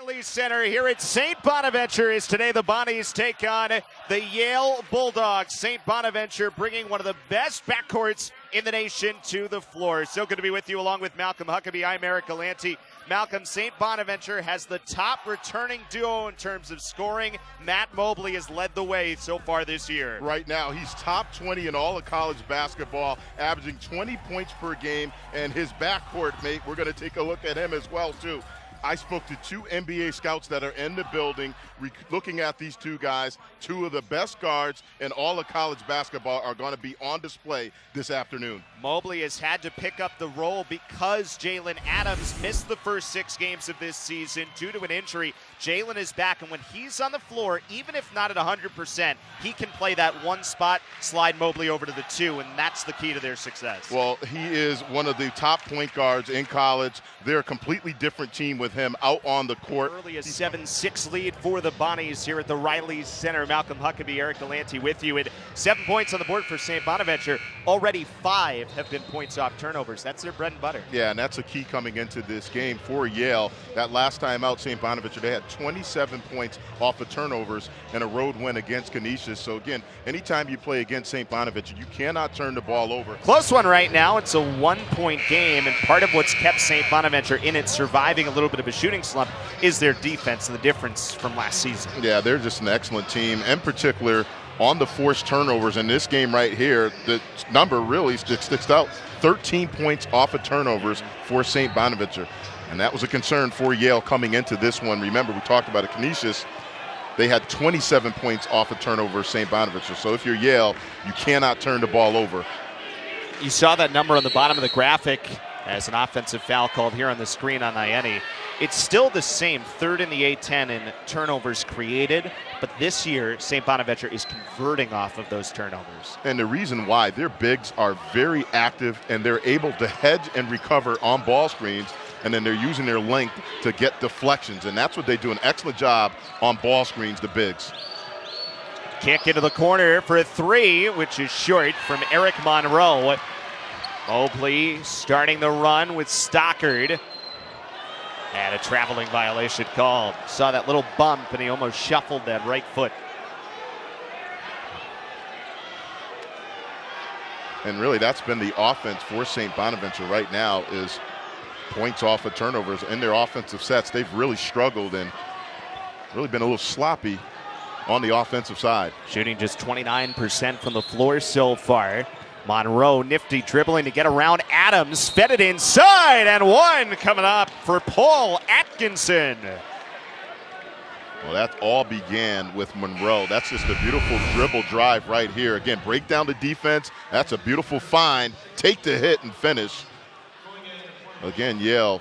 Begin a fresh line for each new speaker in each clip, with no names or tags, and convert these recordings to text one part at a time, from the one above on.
Riley Center here at St. Bonaventure is today the Bonnies take on the Yale Bulldogs. St. Bonaventure bringing one of the best backcourts in the nation to the floor. So good to be with you along with Malcolm Huckabee. I'm Eric Gallanty. Malcolm, St. Bonaventure has the top returning duo in terms of scoring. Matt Mobley has led the way so far this year.
Right now, he's top 20 in all of college basketball, averaging 20 points per game. And his backcourt mate, we're going to take a look at him as well, too. I spoke to two NBA scouts that are in the building looking at these two guys. Two of the best guards in all of college basketball are going to be on display this afternoon.
Mobley has had to pick up the role because Jalen Adams missed the first 6 games of this season due to an injury. Jalen is back, and when he's on the floor, even if not at 100%, he can play that one spot, slide Mobley over to the 2, and that's the key to their success.
Well, he is one of the top point guards in college. They're a completely different team with him out on the court.
Early a 7-6 lead for the Bonnies here at the Riley Center. Malcolm Huckabee, Eric Gallanty with you. And 7 points on the board for St. Bonaventure. Already 5 have been points off turnovers. That's their bread and butter.
Yeah, and that's a key coming into this game for Yale. That last time out, St. Bonaventure, they had 27 points off of turnovers and a road win against Canisius. So again, anytime you play against St. Bonaventure, you cannot turn the ball over.
Close one right now. It's a 1-point game, and part of what's kept St. Bonaventure in it, surviving a little bit of a shooting slump, is their defense and the difference from last season.
Yeah, they're just an excellent team. In particular, on the forced turnovers in this game right here, the number really sticks out. 13 points off of turnovers for St. Bonaventure. And that was a concern for Yale coming into this one. Remember, we talked about it, Canisius. They had 27 points off of turnovers, St. Bonaventure. So if you're Yale, you cannot turn the ball over.
You saw that number on the bottom of the graphic as an offensive foul called here on the screen on Ieni. It's still the same, third in the A-10 in turnovers created, but this year, St. Bonaventure is converting off of those turnovers.
And the reason why, their bigs are very active and they're able to hedge and recover on ball screens, and then they're using their length to get deflections, and that's what they do an excellent job on ball screens, the bigs.
Kick into the corner for a 3, which is short from Eric Monroe. Mobley starting the run with Stockard. And a traveling violation called. Saw that little bump, and he almost shuffled that right foot.
And really, that's been the offense for St. Bonaventure right now, is points off of turnovers. In their offensive sets, they've really struggled and really been a little sloppy on the offensive side.
Shooting just 29% from the floor so far. Monroe, nifty dribbling to get around Adams, fed it inside, and one coming up for Paul Atkinson.
Well, that all began with Monroe. That's just a beautiful dribble drive right here. Again, break down the defense. That's a beautiful find. Take the hit and finish. Again, Yale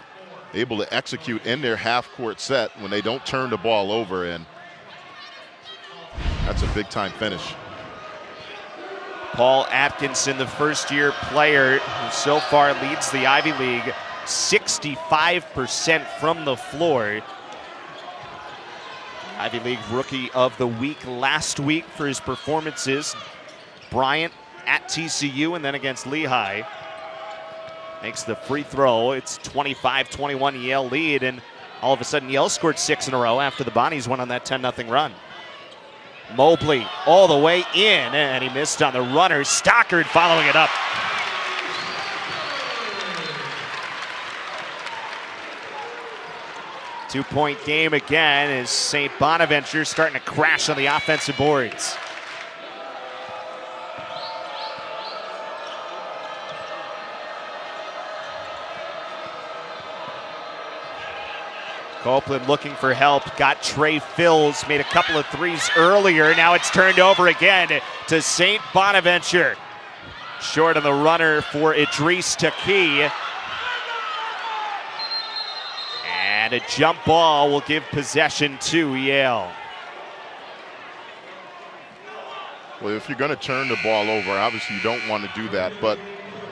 able to execute in their half-court set when they don't turn the ball over, and that's a big-time finish.
Paul Atkinson, the first-year player who so far leads the Ivy League, 65% from the floor. Ivy League Rookie of the Week last week for his performances. Bryant at TCU and then against Lehigh. Makes the free throw. It's 25-21 Yale lead, and all of a sudden Yale scored 6 in a row after the Bonnies went on that 10-0 run. Mobley all the way in, and he missed on the runner. Stockard following it up. Two-point game again as St. Bonaventure starting to crash on the offensive boards. Copeland looking for help, got Trey Fills, made a couple of threes earlier. Now it's turned over again to St. Bonaventure. Short on the runner for Idris Taki. And a jump ball will give possession to Yale.
Well, if you're going to turn the ball over, obviously you don't want to do that, but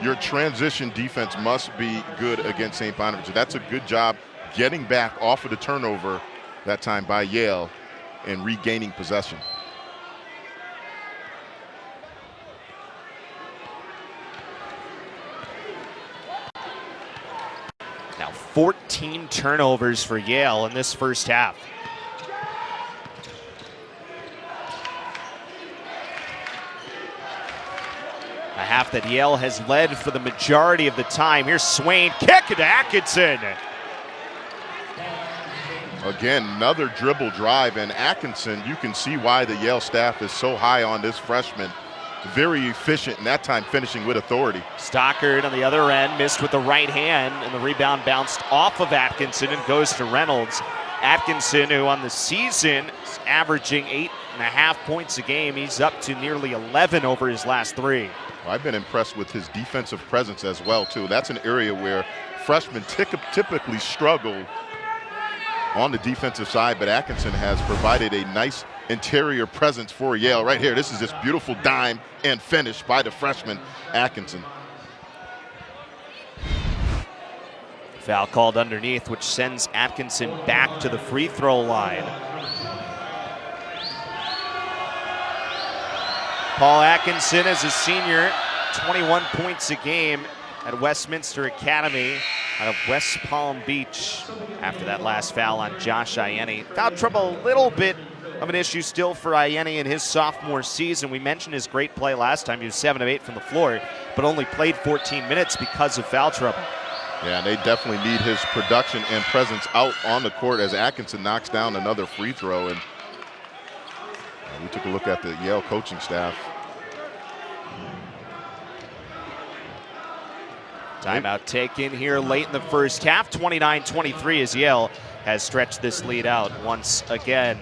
your transition defense must be good against St. Bonaventure. That's a good job getting back off of the turnover that time by Yale and regaining possession.
Now 14 turnovers for Yale in this first half. A half that Yale has led for the majority of the time. Here's Swain, kick to Atkinson.
Again, another dribble drive, and Atkinson, you can see why the Yale staff is so high on this freshman. Very efficient, and that time finishing with authority.
Stockard on the other end missed with the right hand, and the rebound bounced off of Atkinson and goes to Reynolds. Atkinson, who on the season is averaging 8.5 points a game, he's up to nearly 11 over his last 3.
I've been impressed with his defensive presence as well, too. That's an area where freshmen typically struggle on the defensive side, but Atkinson has provided a nice interior presence for Yale. Right here, this is this beautiful dime and finish by the freshman, Atkinson.
Foul called underneath, which sends Atkinson back to the free throw line. Paul Atkinson is a senior, 21 points a game at Westminster Academy out of West Palm Beach after that last foul on Josh Ianni. Foul trouble, a little bit of an issue still for Ianni in his sophomore season. We mentioned his great play last time. He was 7 of 8 from the floor, but only played 14 minutes because of foul trouble.
Yeah, they definitely need his production and presence out on the court as Atkinson knocks down another free throw. And we took a look at the Yale coaching staff.
Timeout taken here late in the first half. 29-23 as Yale has stretched this lead out once again.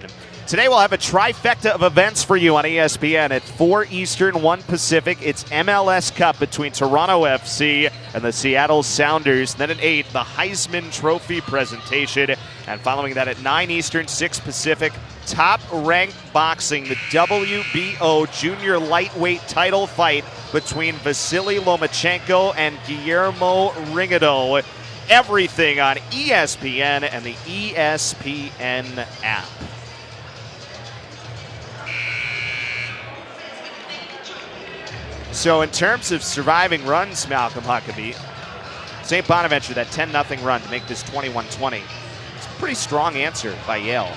Today we'll have a trifecta of events for you on ESPN at 4 Eastern, 1 Pacific. It's MLS Cup between Toronto FC and the Seattle Sounders. Then at 8, the Heisman Trophy presentation. And following that at 9 Eastern, 6 Pacific, top-ranked boxing, the WBO junior lightweight title fight between Vasily Lomachenko and Guillermo Ringado. Everything on ESPN and the ESPN app. So in terms of surviving runs, Malcolm Huckabee, St. Bonaventure, that 10-0 run to make this 21-20. It's a pretty strong answer by Yale.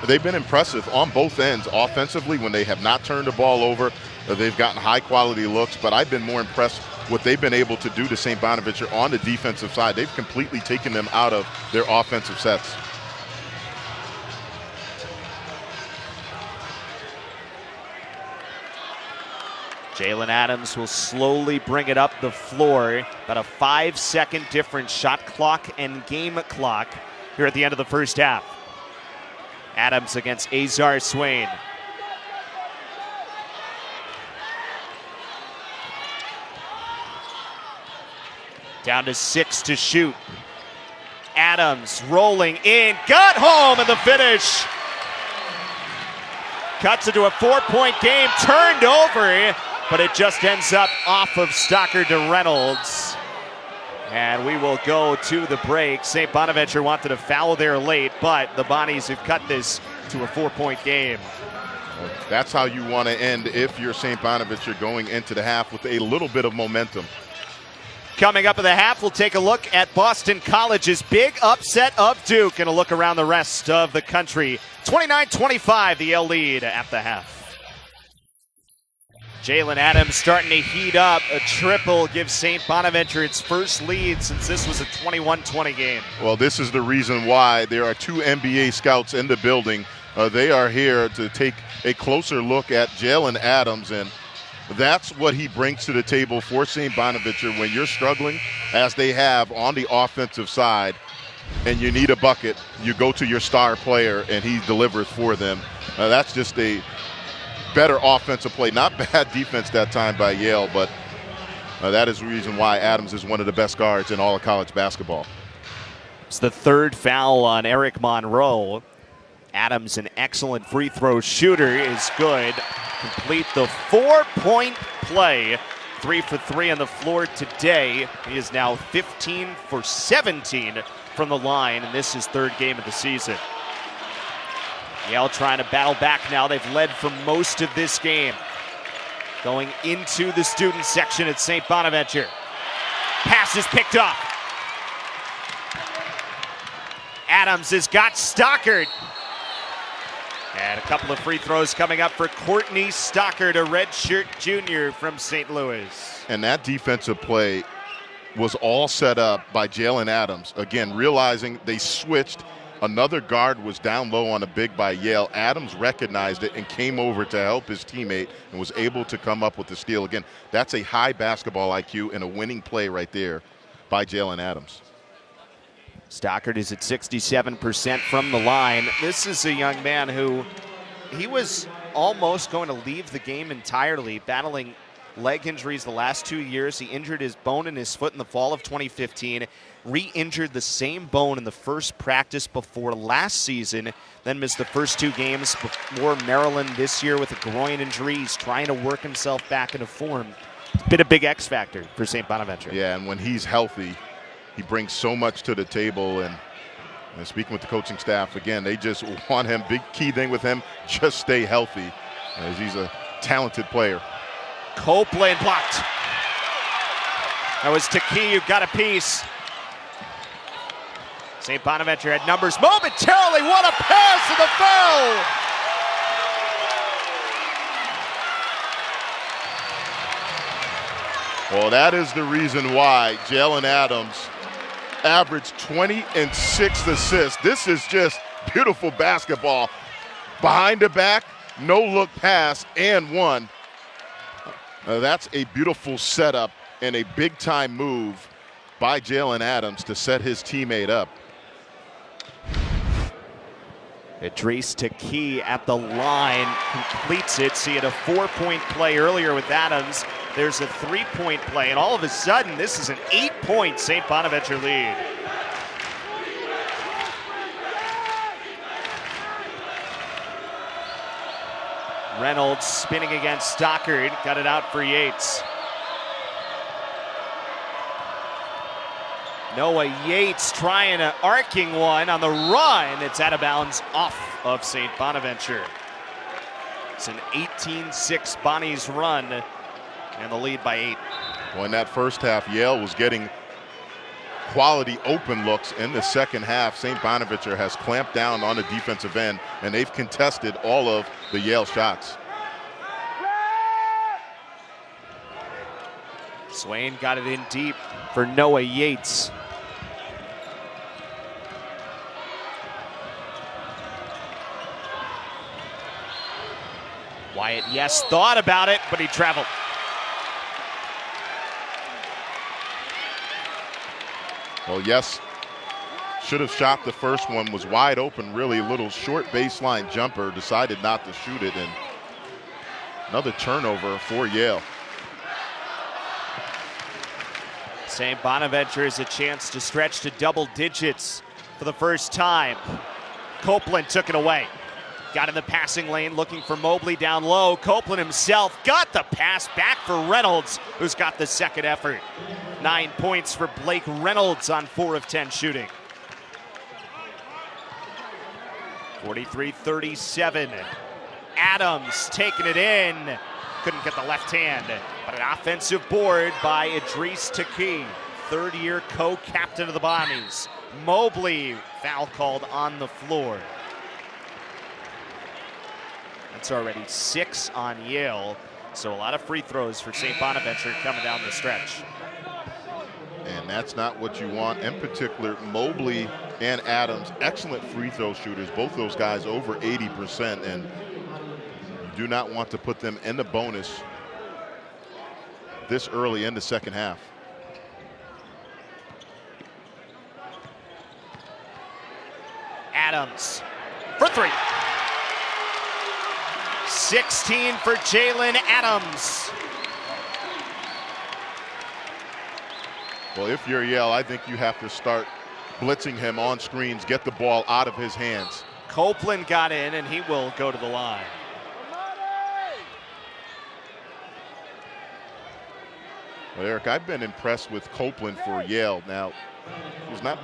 They've been impressive on both ends. Offensively, when they have not turned the ball over, they've gotten high-quality looks, but I've been more impressed what they've been able to do to St. Bonaventure on the defensive side. They've completely taken them out of their offensive sets.
Jalen Adams will slowly bring it up the floor. About a 5-second difference, shot clock and game clock here at the end of the first half. Adams against Azar Swain. Down to 6 to shoot. Adams rolling in, got home, and the finish. Cuts into a 4-point game, turned over, but it just ends up off of Stockard to Reynolds. And we will go to the break. St. Bonaventure wanted to foul there late, but the Bonnies have cut this to a 4-point game.
That's how you want to end if you're St. Bonaventure going into the half with a little bit of momentum.
Coming up in the half, we'll take a look at Boston College's big upset of Duke and a look around the rest of the country. 29-25, the Yale lead at the half. Jalen Adams starting to heat up. A triple gives St. Bonaventure its first lead since this was a 21-20 game.
Well, this is the reason why there are 2 NBA scouts in the building. They are here to take a closer look at Jalen Adams, and that's what he brings to the table for St. Bonaventure when you're struggling, as they have on the offensive side, and you need a bucket. You go to your star player, and he delivers for them. That's just a better offensive play. Not bad defense that time by Yale, but that is the reason why Adams is one of the best guards in all of college basketball.
It's the 3rd foul on Eric Monroe. Adams, an excellent free throw shooter, is good. Complete the 4-point play. 3 for 3 on the floor today. He is now 15 for 17 from the line, and this is 3rd game of the season. Yale trying to battle back now. They've led for most of this game. Going into the student section at St. Bonaventure. Pass is picked up. Adams has got Stockard. And a couple of free throws coming up for Courtney Stockard, a redshirt junior from St. Louis.
And that defensive play was all set up by Jalen Adams. Again, realizing they switched. Another guard was down low on a big by Yale. Adams recognized it and came over to help his teammate and was able to come up with the steal. Again, that's a high basketball IQ and a winning play right there by Jalen Adams.
Stockard is at 67% from the line. This is a young man who he was almost going to leave the game entirely, battling leg injuries the last 2 years. He injured his bone in his foot in the fall of 2015, re-injured the same bone in the first practice before last season, then missed the first 2 games before Maryland this year with a groin injury. He's trying to work himself back into form. It's been a big X factor for St. Bonaventure.
Yeah, and when he's healthy, he brings so much to the table. And speaking with the coaching staff, again, they just want him, big key thing with him, just stay healthy, as he's a talented player.
Copeland blocked. That was Taki who got a piece. St. Bonaventure had numbers momentarily. What a pass to the foul!
Well, that is the reason why Jalen Adams averaged 20 and 6 assists. This is just beautiful basketball. Behind the back, no look pass, and one. That's a beautiful setup and a big-time move by Jalen Adams to set his teammate up.
Idris Taki at the line completes it. So he had a 4-point play earlier with Adams. There's a 3-point play, and all of a sudden, this is an 8-point St. Bonaventure lead. Reynolds spinning against Stockard, got it out for Yates. Noah Yates trying an arcing one on the run. It's out of bounds off of St. Bonaventure. It's an 18-6 Bonnies run and the lead by 8.
Well, in that first half, Yale was getting quality open looks. In the second half, St. Bonaventure has clamped down on the defensive end, and they've contested all of the Yale shots.
Swain got it in deep for Noah Yates. Wyatt, yes, thought about it, but he traveled.
Well, yes, should have shot the first one, was wide open, really little short baseline jumper, decided not to shoot it, and another turnover for Yale.
St. Bonaventure has a chance to stretch to double digits for the first time. Copeland took it away. Got in the passing lane looking for Mobley down low. Copeland himself got the pass back for Reynolds, who's got the second effort. 9 points for Blake Reynolds on 4 of 10 shooting. 43-37. Adams taking it in. Couldn't get the left hand, but an offensive board by Idris Taki, third-year co-captain of the Bonnies. Mobley, foul called on the floor. That's already 6 on Yale, so a lot of free throws for St. Bonaventure coming down the stretch.
And that's not what you want. In particular, Mobley and Adams, excellent free throw shooters. Both those guys over 80%, and you do not want to put them in the bonus this early in the second half.
Adams for 3. 16 for Jalen Adams.
Well, if you're Yale, I think you have to start blitzing him on screens, get the ball out of his hands.
Copeland got in, and he will go to the line.
Well, Eric, I've been impressed with Copeland for Yale. Now, he's not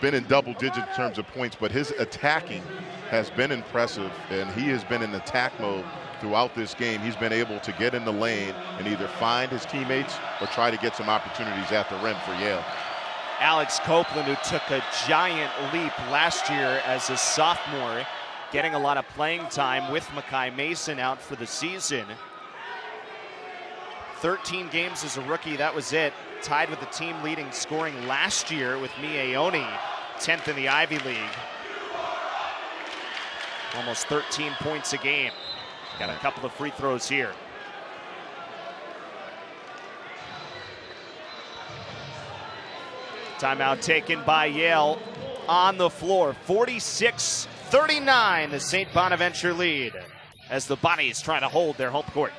been in double digits in terms of points, but his attacking has been impressive, and he has been in attack mode throughout this game. He's been able to get in the lane and either find his teammates or try to get some opportunities at the rim for Yale.
Alex Copeland, who took a giant leap last year as a sophomore, getting a lot of playing time with Makai Mason out for the season. 13 games as a rookie, that was it. Tied with the team leading scoring last year with Mie Oni, 10th in the Ivy League. Almost 13 points a game. Got a couple of free throws here. Timeout taken by Yale on the floor. 46-39, the St. Bonaventure lead as the Bonnies try to hold their home court.